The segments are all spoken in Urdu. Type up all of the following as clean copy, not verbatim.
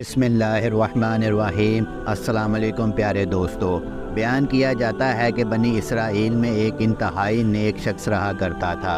بسم اللہ الرحمن الرحیم۔ السلام علیکم پیارے دوستو۔ بیان کیا جاتا ہے کہ بنی اسرائیل میں ایک انتہائی نیک شخص رہا کرتا تھا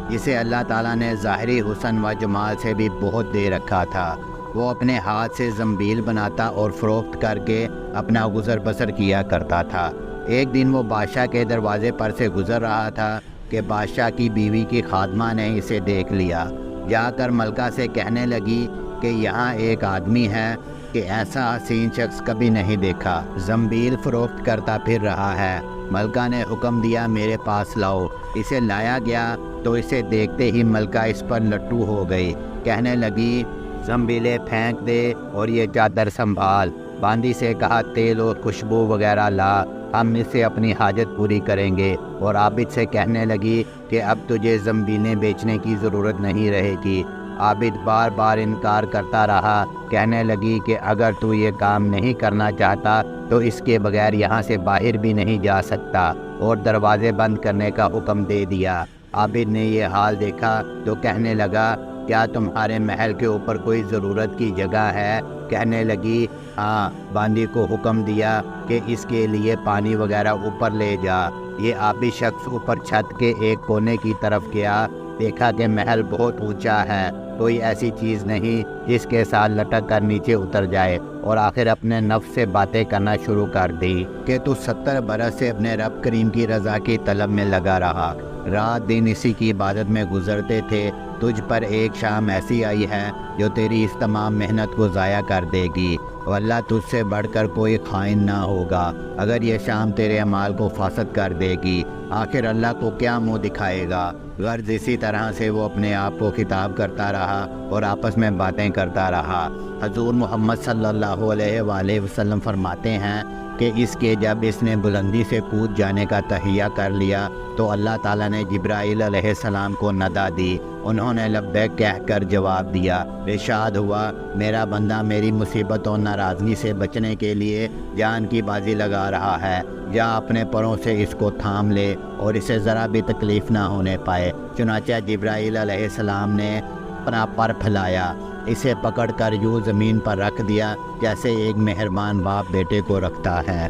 جسے اللہ تعالیٰ نے ظاہری حسن و جمال سے بھی بہت دے رکھا تھا۔ وہ اپنے ہاتھ سے زنبیل بناتا اور فروخت کر کے اپنا گزر بسر کیا کرتا تھا۔ ایک دن وہ بادشاہ کے دروازے پر سے گزر رہا تھا کہ بادشاہ کی بیوی کی خادمہ نے اسے دیکھ لیا۔ جا کر ملکہ سے کہنے لگی کہ یہاں ایک آدمی ہے کہ ایسا حسین شخص کبھی نہیں دیکھا، زنبیل فروخت کرتا پھر رہا ہے۔ ملکہ نے حکم دیا میرے پاس لاؤ۔ اسے لایا گیا تو اسے دیکھتے ہی ملکہ اس پر لٹو ہو گئی۔ کہنے لگی زنبیلیں پھینک دے اور یہ چادر سنبھال۔ باندی سے کہا تیل اور خوشبو وغیرہ لا، ہم اس سے اپنی حاجت پوری کریں گے۔ اور عابد سے کہنے لگی کہ اب تجھے زنبیلیں بیچنے کی ضرورت نہیں رہے گی۔ عابد بار بار انکار کرتا رہا۔ کہنے لگی کہ اگر تو یہ کام نہیں کرنا چاہتا تو اس کے بغیر یہاں سے باہر بھی نہیں جا سکتا، اور دروازے بند کرنے کا حکم دے دیا۔ عابد نے یہ حال دیکھا تو کہنے لگا کیا تمہارے محل کے اوپر کوئی ضرورت کی جگہ ہے؟ کہنے لگی ہاں۔ باندی کو حکم دیا کہ اس کے لیے پانی وغیرہ اوپر لے جا۔ یہ عابد شخص اوپر چھت کے ایک کونے کی طرف گیا، دیکھا کہ محل بہت اونچا ہے، کوئی ایسی چیز نہیں جس کے ساتھ لٹک کر نیچے اتر جائے، اور آخر اپنے نفس سے باتیں کرنا شروع کر دی کہ تو 70 برس سے اپنے رب کریم کی رضا کی طلب میں لگا رہا، رات دن اسی کی عبادت میں گزرتے تھے، تجھ پر ایک شام ایسی آئی ہے جو تیری اس تمام محنت کو ضائع کر دے گی، اور اللہ تجھ سے بڑھ کر کوئی خائن نہ ہوگا۔ اگر یہ شام تیرے اعمال کو فاسد کر دے گی، آخر اللہ کو کیا منہ دکھائے گا؟ غرض اسی طرح سے وہ اپنے آپ کو خطاب کرتا رہا اور آپس میں باتیں کرتا رہا۔ حضور محمد صلی اللہ علیہ وآلہ وسلم فرماتے ہیں کہ اس کے جب اس نے بلندی سے کود جانے کا تہیہ کر لیا تو اللہ تعالیٰ نے جبرائیل علیہ السلام کو ندا دی۔ انہوں نے لبیک کہہ کر جواب دیا۔ ارشاد ہوا میرا بندہ میری مصیبت و ناراضگی سے بچنے کے لیے جان کی بازی لگا رہا ہے، جا اپنے پروں سے اس کو تھام لے اور اسے ذرا بھی تکلیف نہ ہونے پائے۔ چنانچہ جبرائیل علیہ السلام نے اپنا پر پھیلایا، اسے پکڑ کر یوں زمین پر رکھ دیا جیسے ایک مہربان باپ بیٹے کو رکھتا ہے۔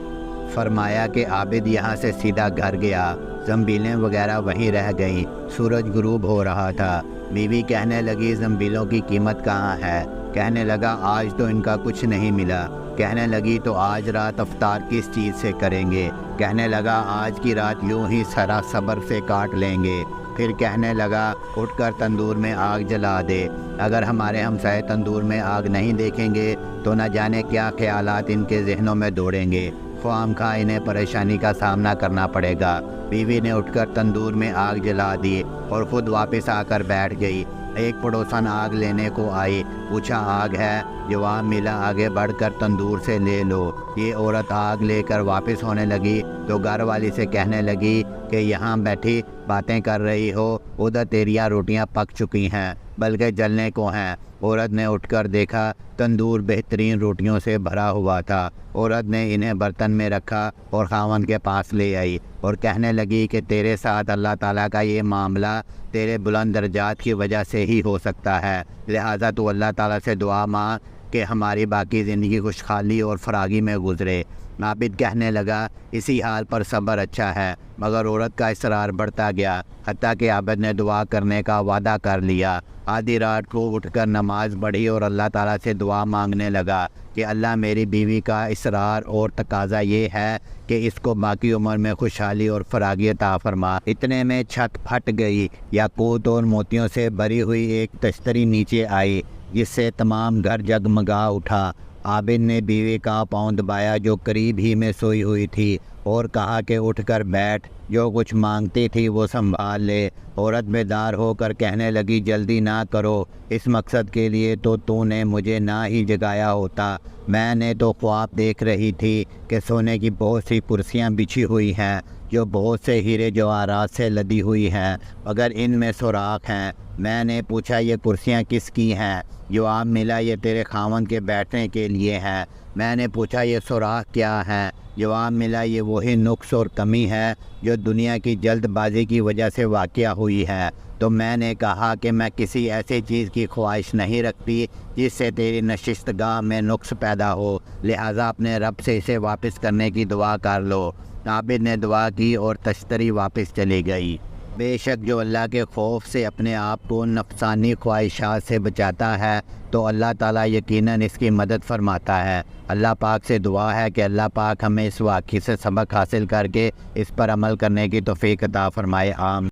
فرمایا کہ عابد یہاں سے سیدھا گھر گیا، زنبیلیں وغیرہ وہیں رہ گئیں۔ سورج غروب ہو رہا تھا۔ بیوی کہنے لگی زنبیلوں کی قیمت کہاں ہے؟ کہنے لگا آج تو ان کا کچھ نہیں ملا۔ کہنے لگی تو آج رات افطار کس چیز سے کریں گے؟ کہنے لگا آج کی رات یوں ہی سرا صبر سے کاٹ لیں گے۔ پھر کہنے لگا اٹھ کر تندور میں آگ جلا دے، اگر ہمارے ہمسائے تندور میں آگ نہیں دیکھیں گے تو نہ جانے کیا خیالات ان کے ذہنوں میں دوڑیں گے، خواہ مخواہ انہیں پریشانی کا سامنا کرنا پڑے گا۔ بیوی نے اٹھ کر تندور میں آگ جلا دی اور خود واپس آ کر بیٹھ گئی۔ ایک پڑوسن آگ لینے کو آئی، پوچھا آگ ہے؟ جواب ملا آگے بڑھ کر تندور سے لے لو۔ یہ عورت آگ لے کر واپس ہونے لگی تو گھر والی سے کہنے لگی کہ یہاں بیٹھی باتیں کر رہی ہو، ادھر تیریاں روٹیاں پک چکی ہیں بلکہ جلنے کو ہیں۔ عورت نے اٹھ کر دیکھا تندور بہترین روٹیوں سے بھرا ہوا تھا۔ عورت نے انہیں برتن میں رکھا اور خاوند کے پاس لے آئی اور کہنے لگی کہ تیرے ساتھ اللہ تعالیٰ کا یہ معاملہ تیرے بلند درجات کی وجہ سے ہی ہو سکتا ہے، لہٰذا تو اللہ تعالیٰ سے دعا مانگ کہ ہماری باقی زندگی خوشحالی اور فراغی میں گزرے۔ عابد کہنے لگا اسی حال پر صبر اچھا ہے، مگر عورت کا اصرار بڑھتا گیا، حتیٰ کہ عابد نے دعا کرنے کا وعدہ کر لیا۔ آدھی رات کو اٹھ کر نماز پڑھی اور اللہ تعالیٰ سے دعا مانگنے لگا کہ اللہ میری بیوی کا اصرار اور تقاضا یہ ہے کہ اس کو باقی عمر میں خوشحالی اور فراغی عطا فرما۔ اتنے میں چھت پھٹ گئی، یاقوت اور موتیوں سے بھری ہوئی ایک تشتری نیچے آئی جس سے تمام گھر جگمگا اٹھا۔ عابد نے بیوی کا پاؤں دبایا جو قریب ہی میں سوئی ہوئی تھی اور کہا کہ اٹھ کر بیٹھ، جو کچھ مانگتی تھی وہ سنبھال لے۔ عورت بیدار ہو کر کہنے لگی جلدی نہ کرو، اس مقصد کے لیے تو نے مجھے نہ ہی جگایا ہوتا، میں نے تو خواب دیکھ رہی تھی کہ سونے کی بہت سی کرسیاں بچھی ہوئی ہیں جو بہت سے ہیرے جواہرات سے لدی ہوئی ہیں، مگر ان میں سوراخ ہیں۔ میں نے پوچھا یہ کرسیاں کس کی ہیں؟ جواب ملا یہ تیرے خاوند کے بیٹھنے کے لیے ہیں۔ میں نے پوچھا یہ سوراخ کیا ہیں؟ جواب ملا یہ وہی نقص اور کمی ہے جو دنیا کی جلد بازی کی وجہ سے واقع ہوئی ہے۔ تو میں نے کہا کہ میں کسی ایسی چیز کی خواہش نہیں رکھتی جس سے تیری نشست گاہ میں نقص پیدا ہو، لہٰذا اپنے رب سے اسے واپس کرنے کی دعا کر لو۔ عابد نے دعا کی اور تشتری واپس چلی گئی۔ بے شک جو اللہ کے خوف سے اپنے آپ کو نفسانی خواہشات سے بچاتا ہے تو اللہ تعالیٰ یقیناً اس کی مدد فرماتا ہے۔ اللہ پاک سے دعا ہے کہ اللہ پاک ہمیں اس واقعے سے سبق حاصل کر کے اس پر عمل کرنے کی توفیق عطا فرمائے۔ آمین۔